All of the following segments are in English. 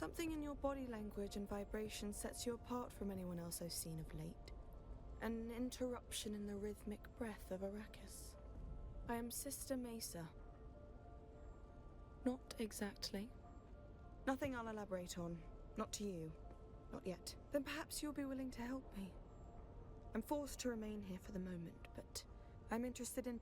Something in your body language and vibration sets you apart from anyone else I've seen of late. An interruption in the rhythmic breath of Arrakus. I am Sister Mesa. Not exactly. Nothing I'll elaborate on. Not to you. Not yet. Then perhaps you'll be willing to help me. I'm forced to remain here for the moment, but I'm interested in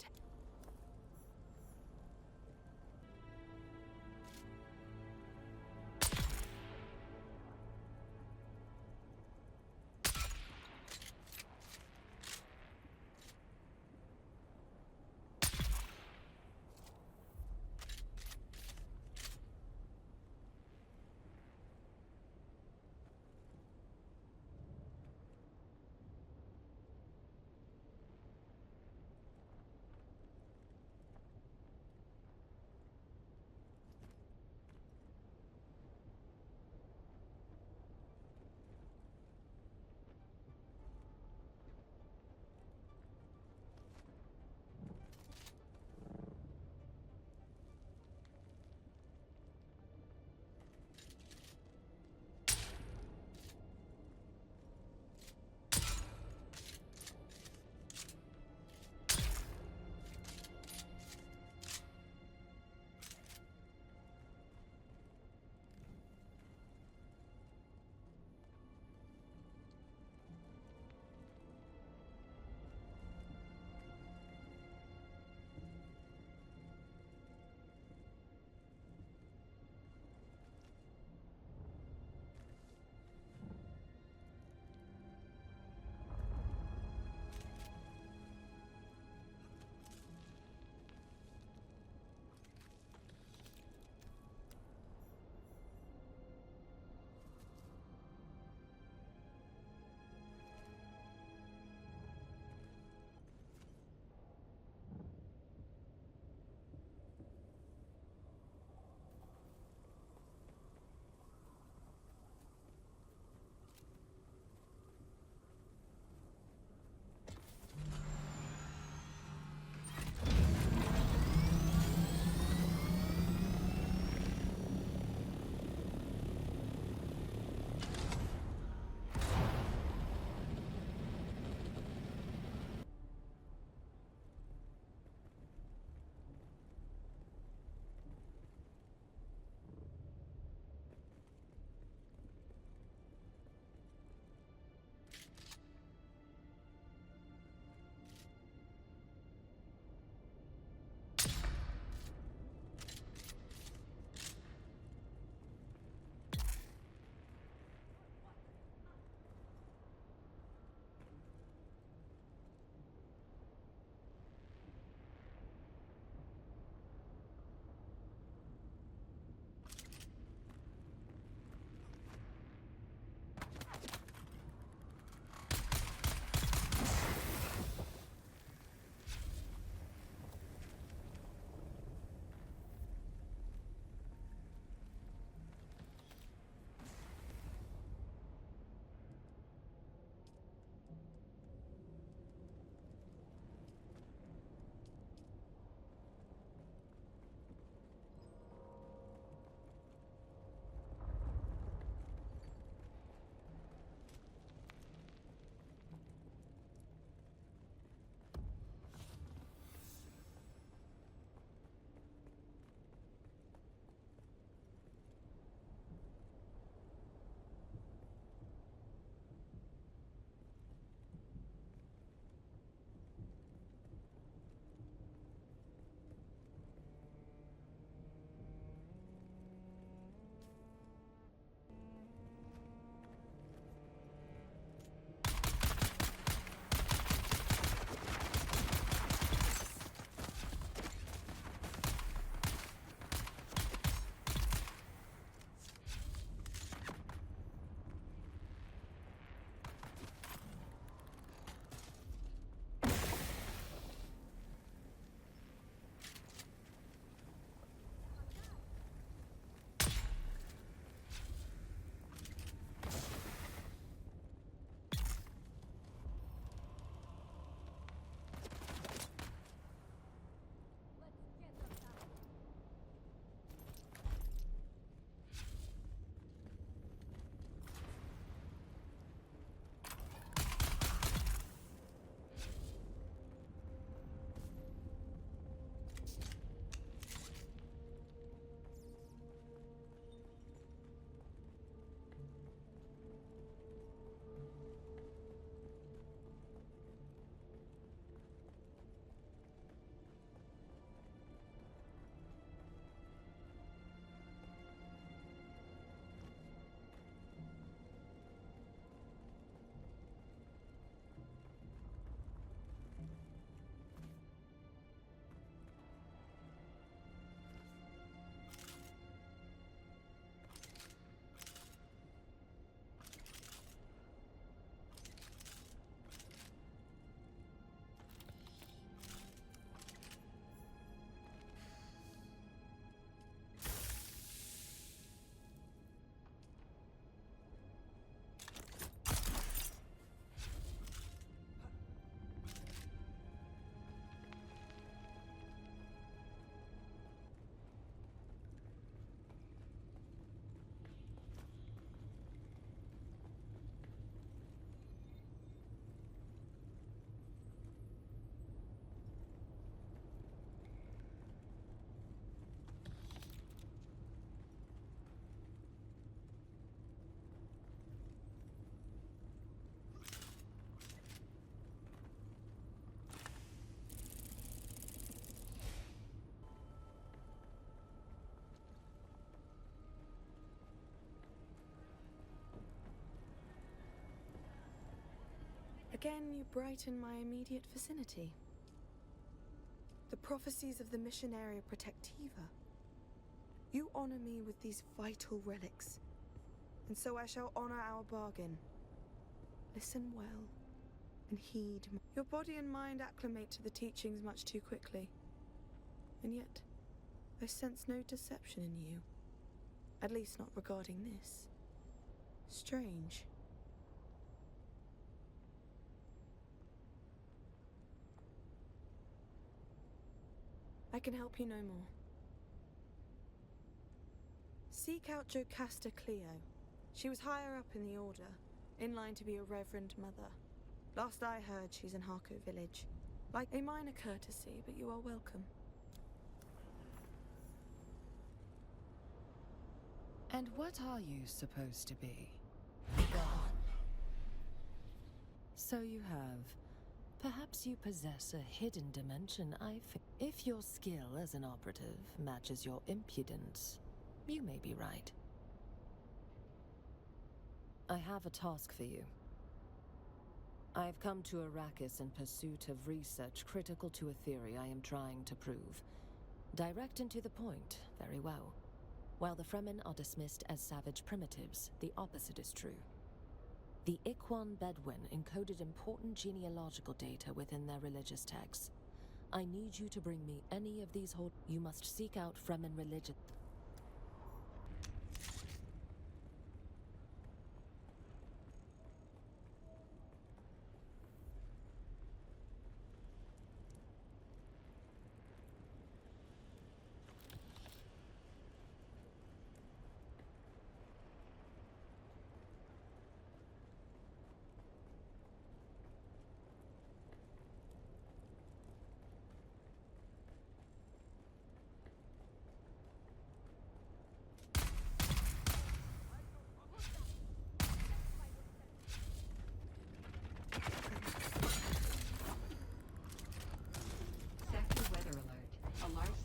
Again, you brighten my immediate vicinity. The prophecies of the missionaria Protectiva. You honor me with these vital relics, and so I shall honor our bargain. Listen well, and heed. Your body and mind acclimate to the teachings much too quickly, and yet I sense no deception in you. At least not regarding this. Strange. I can help you no more. Seek out Jocasta Cleo. She was higher up in the Order, in line to be a Reverend Mother. Last I heard, she's in Harco village. Like a minor courtesy, but you are welcome. And what are you supposed to be? Gone. So you have. Perhaps you possess a hidden dimension, If your skill as an operative matches your impudence, you may be right. I have a task for you. I've come to Arrakus in pursuit of research critical to a theory I am trying to prove. Direct and to the point, very well. While the Fremen are dismissed as savage primitives, the opposite is true. The Ikhwan Bedouin encoded important genealogical data within their religious texts. I need you to bring me any of these You must seek out Fremen religion.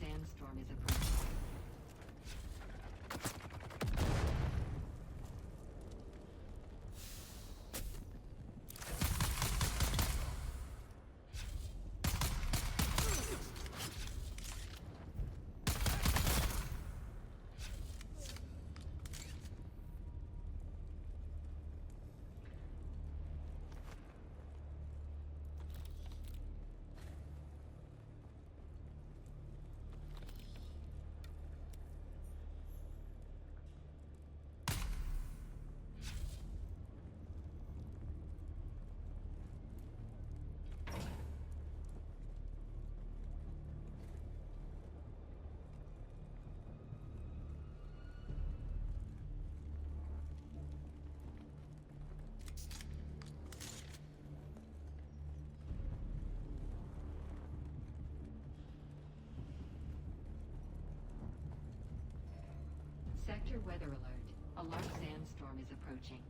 Sandstorm is approaching. Sector weather alert. A large sandstorm is approaching.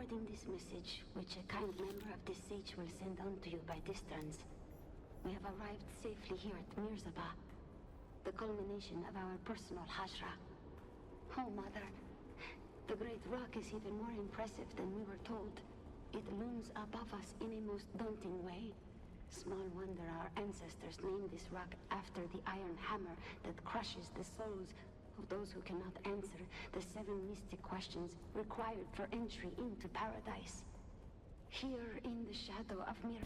forwarding this message, which a kind member of this sage will send on to you by distance. We have arrived safely here at Mirzaba, the culmination of our personal hajra. Oh, Mother, the great rock is even more impressive than we were told. It looms above us in a most daunting way. Small wonder our ancestors named this rock after the iron hammer that crushes the souls of those who cannot answer the 7 mystic questions required for entry into paradise. Here in the shadow of Mir...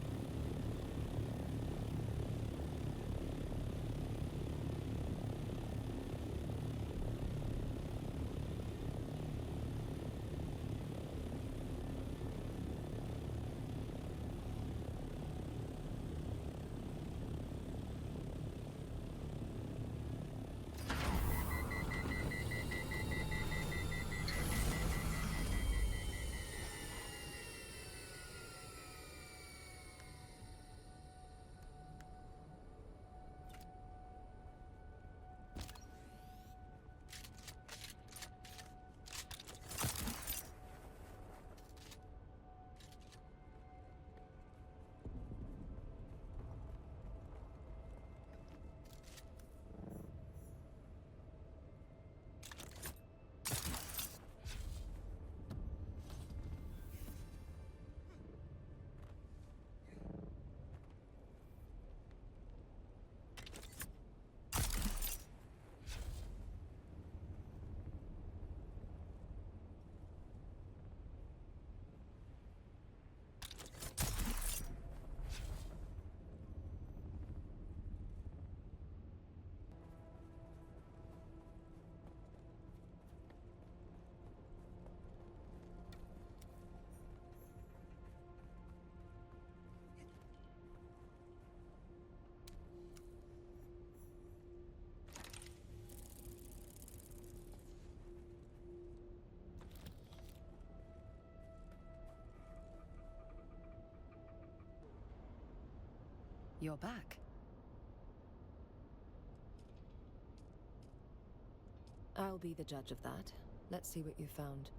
You're back. I'll be the judge of that. Let's see what you found.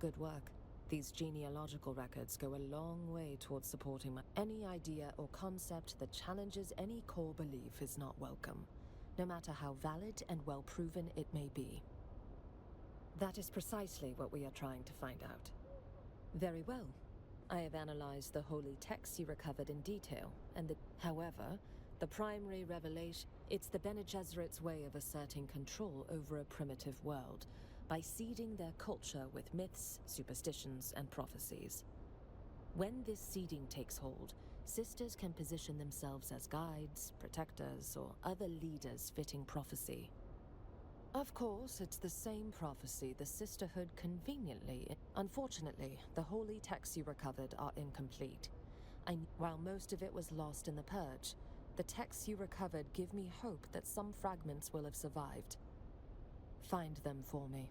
Good work. These genealogical records go a long way towards supporting any idea or concept that challenges any core belief is not welcome, no matter how valid and well proven it may be. That is precisely what we are trying to find out. Very well. I have analyzed the holy texts you recovered in detail, and however, the primary revelation, it's the Bene Gesserit's way of asserting control over a primitive world, by seeding their culture with myths, superstitions, and prophecies. When this seeding takes hold, sisters can position themselves as guides, protectors, or other leaders fitting prophecy. Of course, it's the same prophecy the Sisterhood conveniently... Unfortunately, the holy texts you recovered are incomplete. While most of it was lost in the Purge, the texts you recovered give me hope that some fragments will have survived. Find them for me.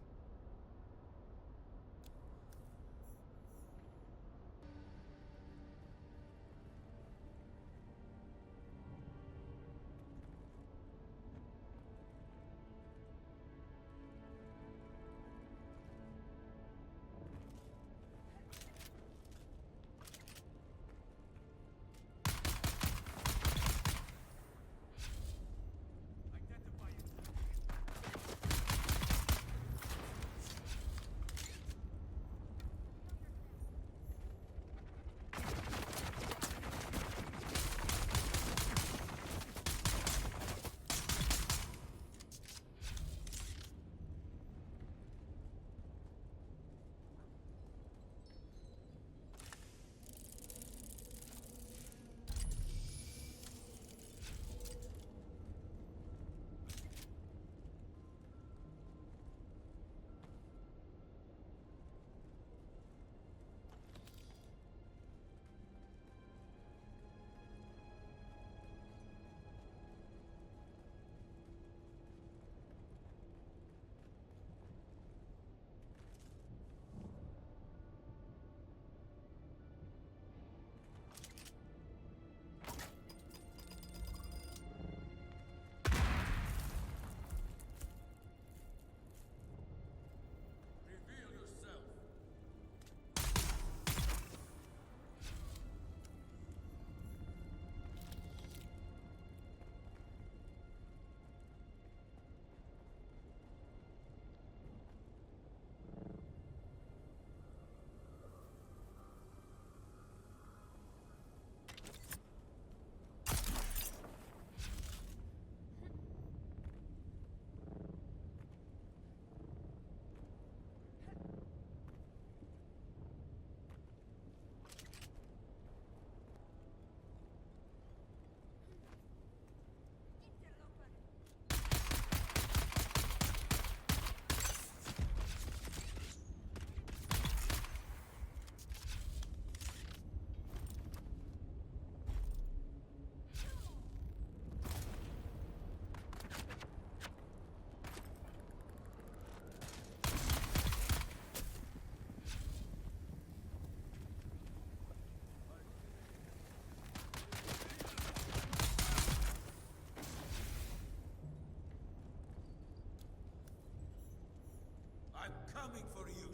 I'm coming for you.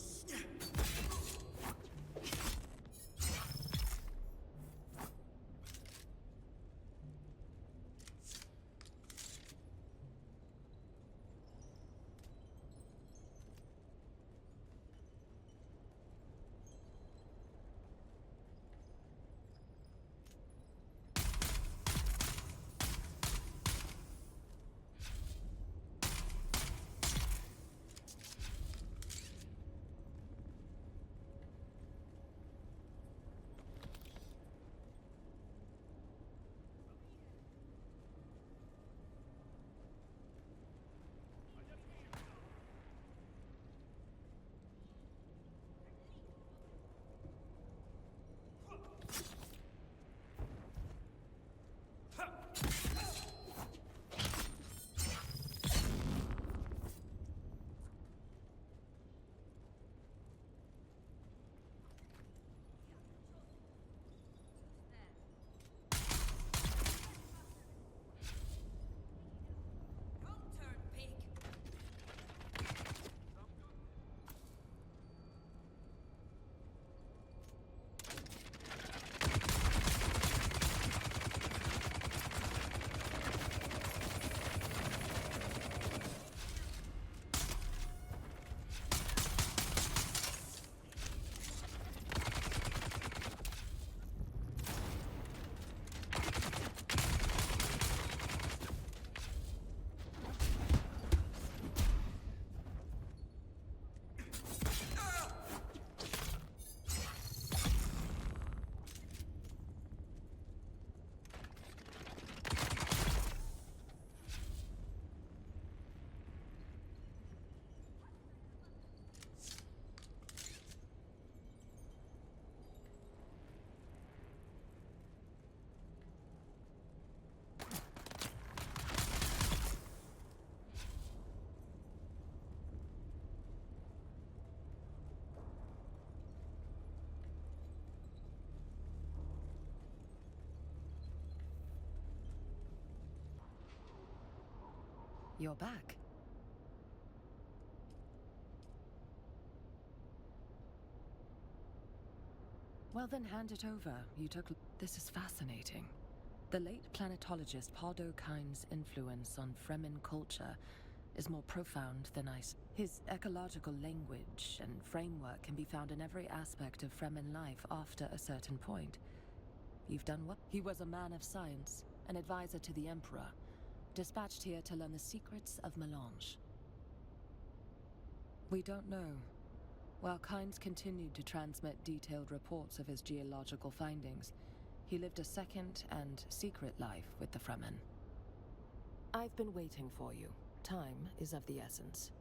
You're back. Well then, hand it over. You took... This is fascinating. The late planetologist Pardo Kine's influence on Fremen culture is more profound than His ecological language and framework can be found in every aspect of Fremen life after a certain point. You've done what? He was a man of science, an advisor to the Emperor, dispatched here to learn the secrets of melange. We don't know. While Kynes continued to transmit detailed reports of his geological findings, he lived a second and secret life with the Fremen. I've been waiting for you. Time is of the essence.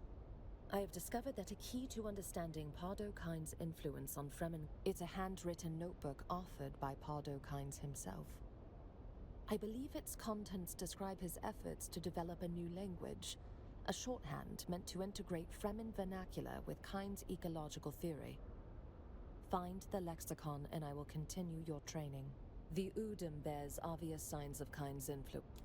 I have discovered that a key to understanding Pardo Kynes' influence on Fremen is a handwritten notebook authored by Pardo Kynes himself. I believe its contents describe his efforts to develop a new language, a shorthand meant to integrate Fremen vernacular with Kynes' ecological theory. Find the lexicon and I will continue your training. The Udum bears obvious signs of Kynes' influence.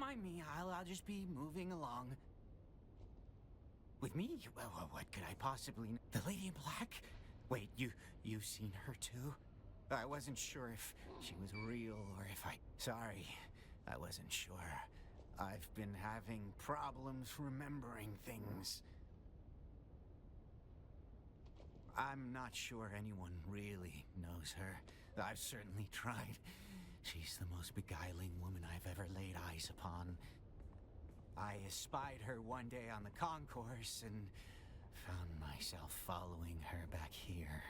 mind me. I'll just be moving along. With me? Well, what could I possibly... The Lady in Black? Wait, you've seen her too? I wasn't sure if she was real or if I... Sorry, I wasn't sure. I've been having problems remembering things. I'm not sure anyone really knows her. I've certainly tried. She's the most beguiling woman I've ever laid eyes upon. I espied her one day on the concourse and found myself following her back here.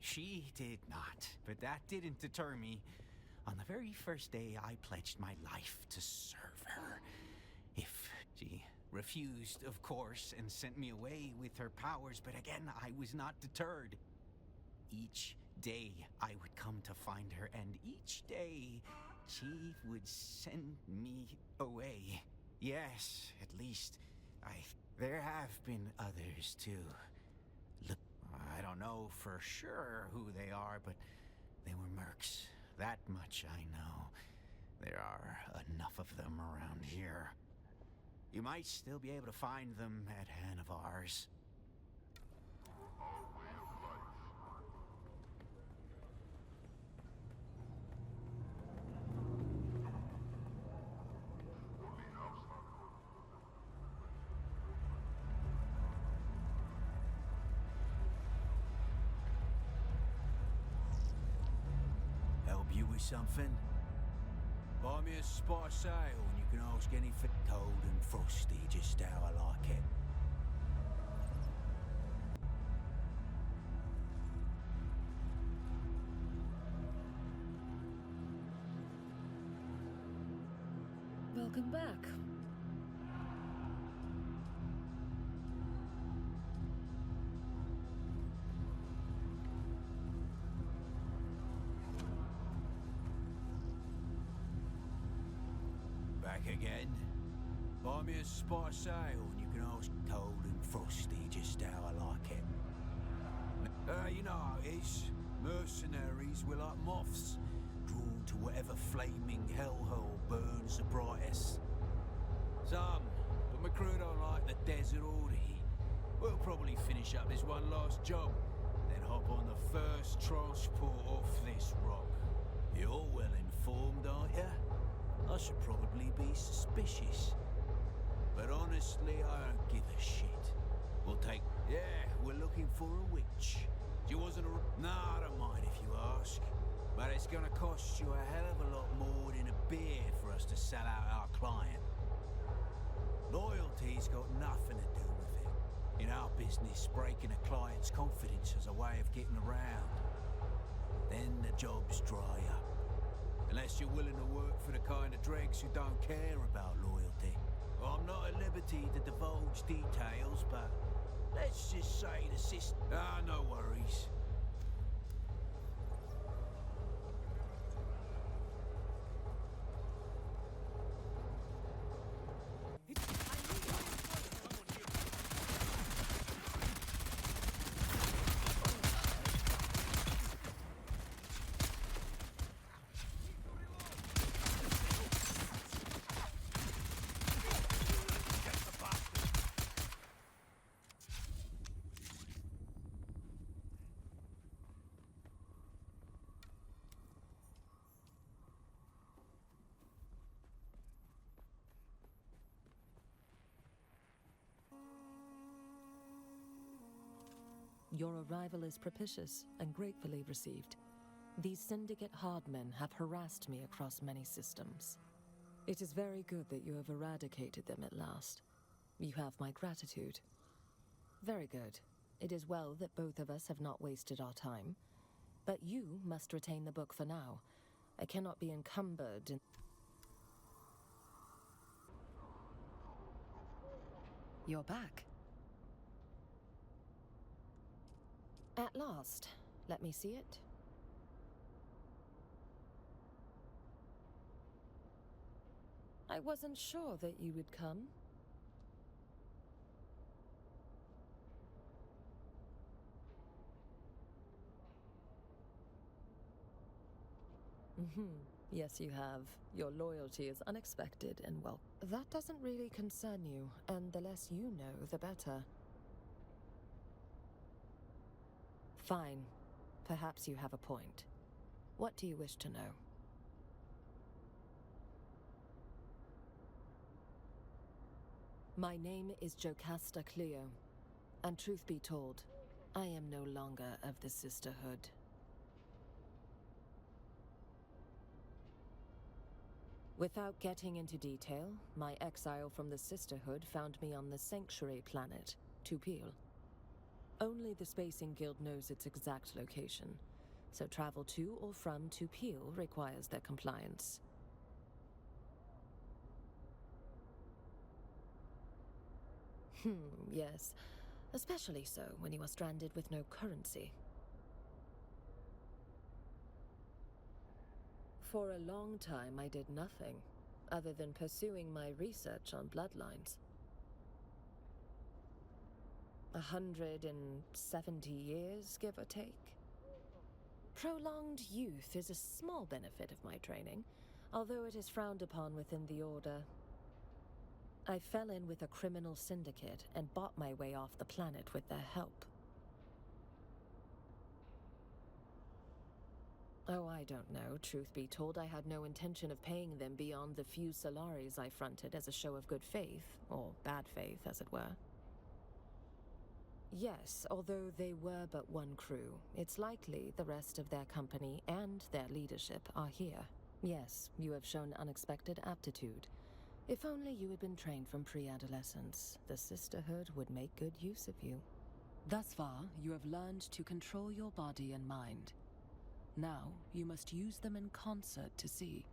She did not, but that didn't deter me. On the very first day, I pledged my life to serve her. If she refused, of course, and sent me away with her powers, but again, I was not deterred. Each day, I would come to find her, and each day, she would send me away. Yes, at least, there have been others, too. Look, I don't know for sure who they are, but they were mercs. That much I know. There are enough of them around here. You might still be able to find them at Hanavar's. Help you with something? Buy me a spice ale and you can ask anything. Cold and frosty, just how I like it. Welcome back. Back again? Buy me a spice ale and you can ask cold and frosty, just how I like it. You know how it is. Mercenaries were like moths, drawn to whatever flaming hellhole burns the brightest. Some, but my crew don't like the desert or the heat. We'll probably finish up this one last job, then hop on the first transport off this rock. You're well informed, aren't you? I should probably be suspicious. But honestly, I don't give a shit. We'll take... Yeah, we're looking for a witch. She wasn't a... Nah, I don't mind if you ask. But it's gonna cost you a hell of a lot more than a beer for us to sell out our client. Loyalty's got nothing to do with it. In our business, breaking a client's confidence is a way of getting around. Then the jobs dry up. Unless you're willing to work for the kind of dregs who don't care about loyalty. Well, I'm not at liberty to divulge details, but let's just say the system... Ah, no worries. Your arrival is propitious and gratefully received. These syndicate hardmen have harassed me across many systems. It is very good that you have eradicated them at last. You have my gratitude. Very good. It is well that both of us have not wasted our time. But you must retain the book for now. I cannot be encumbered in... You're back. At last. Let me see it. I wasn't sure that you would come. Yes, you have. Your loyalty is unexpected and well. That doesn't really concern you, and the less you know, the better. Fine. Perhaps you have a point. What do you wish to know? My name is Jocasta Cleo, and truth be told, I am no longer of the Sisterhood. Without getting into detail, my exile from the Sisterhood found me on the Sanctuary planet, Tupil. Only the Spacing Guild knows its exact location, so travel to or from Tupil requires their compliance. Yes. Especially so when you are stranded with no currency. For a long time, I did nothing, other than pursuing my research on bloodlines. 170 years, give or take. Prolonged youth is a small benefit of my training, although it is frowned upon within the Order. I fell in with a criminal syndicate and bought my way off the planet with their help. Oh, I don't know. Truth be told, I had no intention of paying them beyond the few Solaris I fronted as a show of good faith, or bad faith, as it were. Yes, although they were but one crew, it's likely the rest of their company and their leadership are here. Yes, you have shown unexpected aptitude. If only you had been trained from pre-adolescence, the Sisterhood would make good use of you. Thus far, you have learned to control your body and mind. Now, you must use them in concert to see.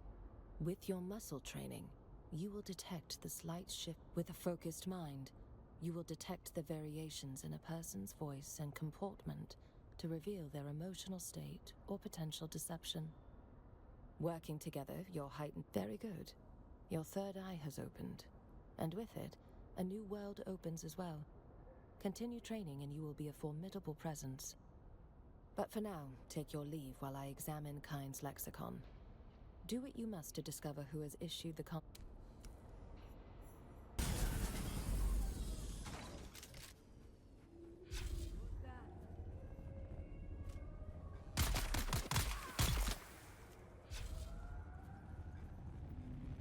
With your muscle training, you will detect the slight shift. With a focused mind, you will detect the variations in a person's voice and comportment to reveal their emotional state or potential deception. Working together, you're heightened. Very good. Your third eye has opened, and with it, a new world opens as well. Continue training and you will be a formidable presence. But for now, take your leave while I examine Kind's lexicon. Do what you must to discover who has issued the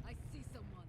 I see someone.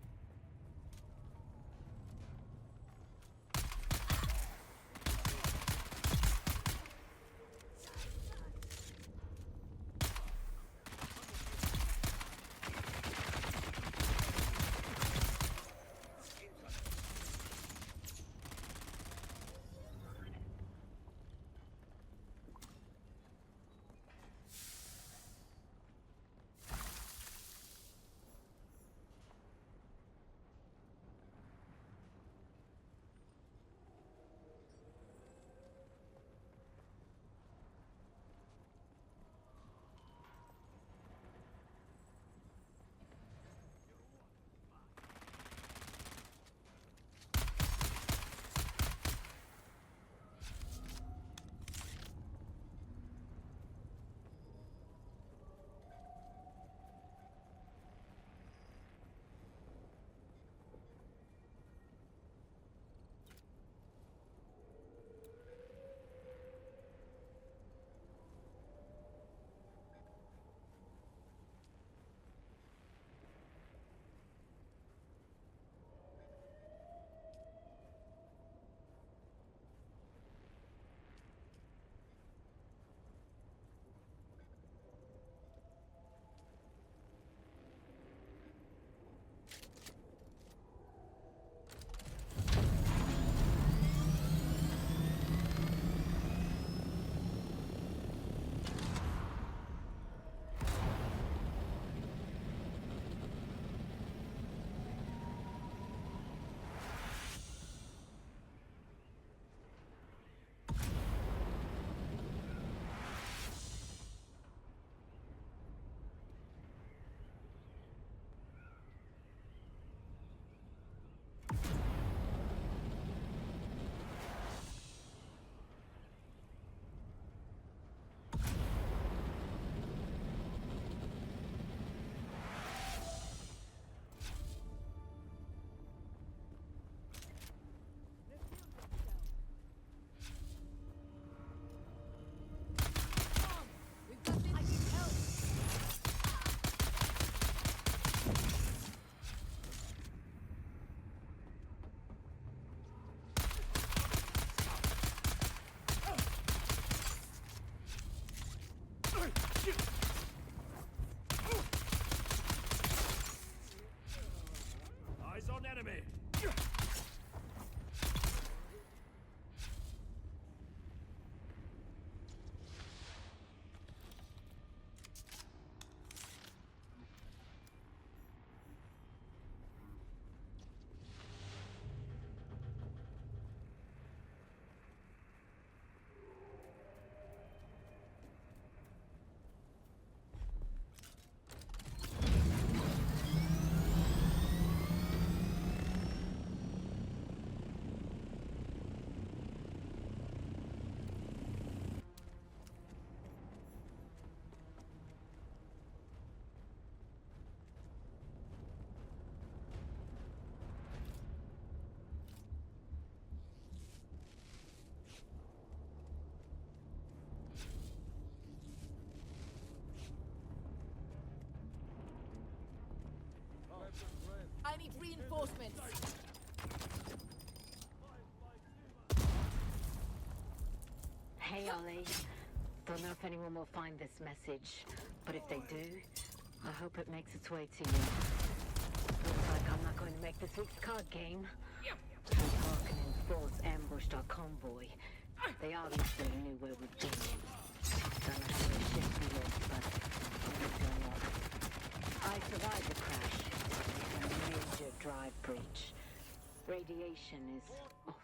need reinforcements. Hey, Ollie. Don't know if anyone will find this message, but if they do, I hope it makes its way to you. Looks like I'm not going to make this week's card game. The Harkonnen force ambushed our convoy. They obviously knew where we'd be. Don't know how their ships lived, but it was going up. I survived the crash. A major drive breach. Radiation is off.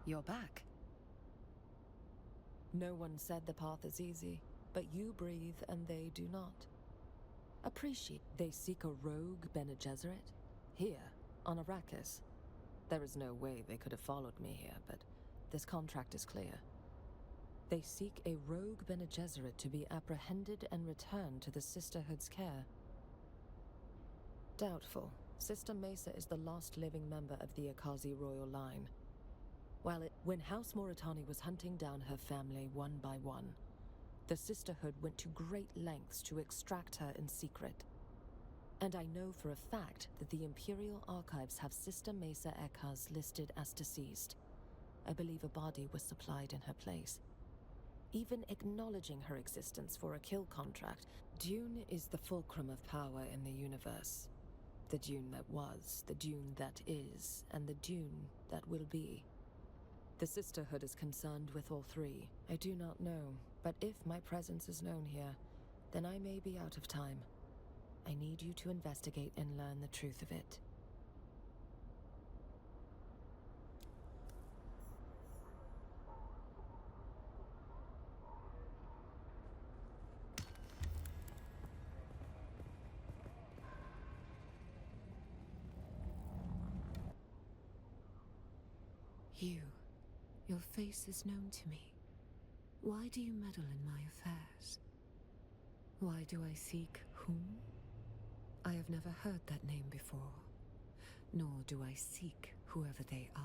You're back. No one said the path is easy, but you breathe and they do not. Appreciate they seek a rogue Bene Gesserit? Here, on Arrakus. There is no way they could have followed me here, but this contract is clear. They seek a rogue Bene Gesserit to be apprehended and returned to the Sisterhood's care. Doubtful. Sister Mesa is the last living member of the Akazi royal line. When House Moritani was hunting down her family one by one, the Sisterhood went to great lengths to extract her in secret. And I know for a fact that the Imperial Archives have Sister Mesa Ekaz listed as deceased. I believe a body was supplied in her place. Even acknowledging her existence for a kill contract, Dune is the fulcrum of power in the universe. The Dune that was, the Dune that is, and the Dune that will be. The Sisterhood is concerned with all three. I do not know, but if my presence is known here, then I may be out of time. I need you to investigate and learn the truth of it. Your face is known to me. Why do you meddle in my affairs? Why do I seek whom? I have never heard that name before, nor do I seek whoever they are.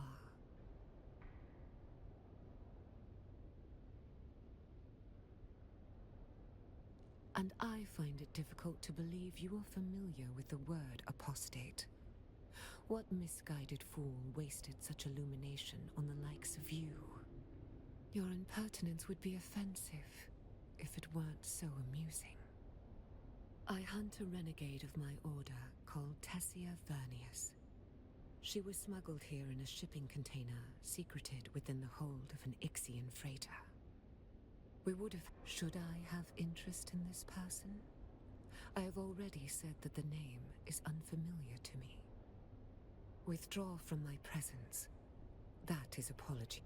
And I find it difficult to believe you are familiar with the word apostate. What misguided fool wasted such illumination on the likes of you? Your impertinence would be offensive if it weren't so amusing. I hunt a renegade of my order called Tessia Vernius. She was smuggled here in a shipping container, secreted within the hold of an Ixian freighter. We would have... Should I have interest in this person? I have already said that the name is unfamiliar to me. Withdraw from my presence. That is apology.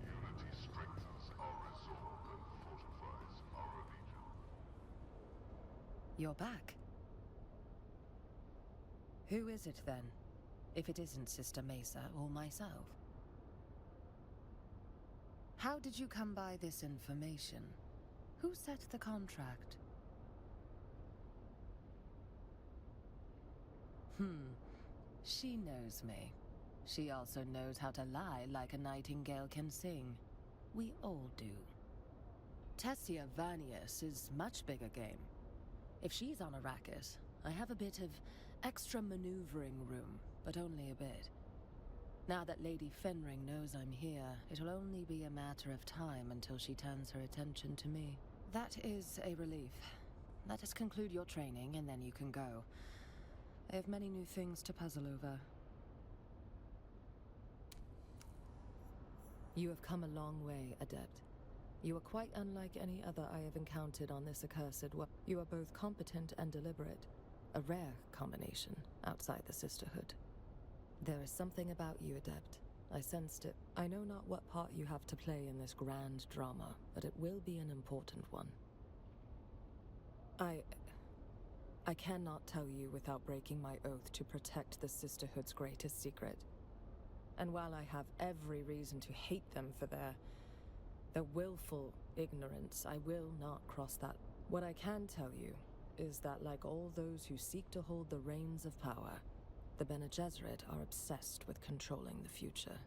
Unity strengthens our resolve and fortifies our allegiance. You're back. Who is it then, if it isn't Sister Mesa or myself? How did you come by this information? Who set the contract? She knows me. She also knows how to lie like a nightingale can sing. We all do. Tessia Vernius is much bigger game. If she's on Arrakus, I have a bit of extra maneuvering room, but only a bit. Now that Lady Fenring knows I'm here, it'll only be a matter of time until she turns her attention to me. That is a relief. Let us conclude your training, and then you can go. I have many new things to puzzle over. You have come a long way, Adept. You are quite unlike any other I have encountered on this accursed world. You are both competent and deliberate. A rare combination outside the Sisterhood. There is something about you, Adept. I sensed it. I know not what part you have to play in this grand drama, but it will be an important one. I cannot tell you without breaking my oath to protect the Sisterhood's greatest secret. And while I have every reason to hate them for their willful ignorance, I will not cross that. What I can tell you is that, like all those who seek to hold the reins of power, the Bene Gesserit are obsessed with controlling the future.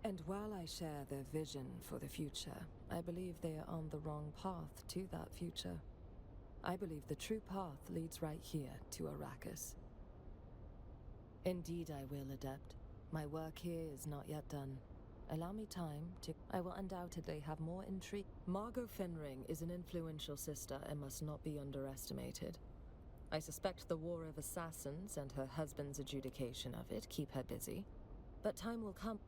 And while I share their vision for the future, I believe they are on the wrong path to that future. I believe the true path leads right here to Arrakus. Indeed I will, Adept. My work here is not yet done. Allow me time to... I will undoubtedly have more intrigue. Margot Fenring is an influential sister and must not be underestimated. I suspect the War of Assassins and her husband's adjudication of it keep her busy. But time will come.